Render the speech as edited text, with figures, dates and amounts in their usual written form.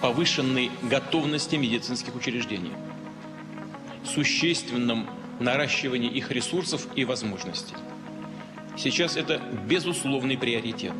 повышенной готовности медицинских учреждений, существенном наращивании их ресурсов и возможностей. Сейчас это безусловный приоритет.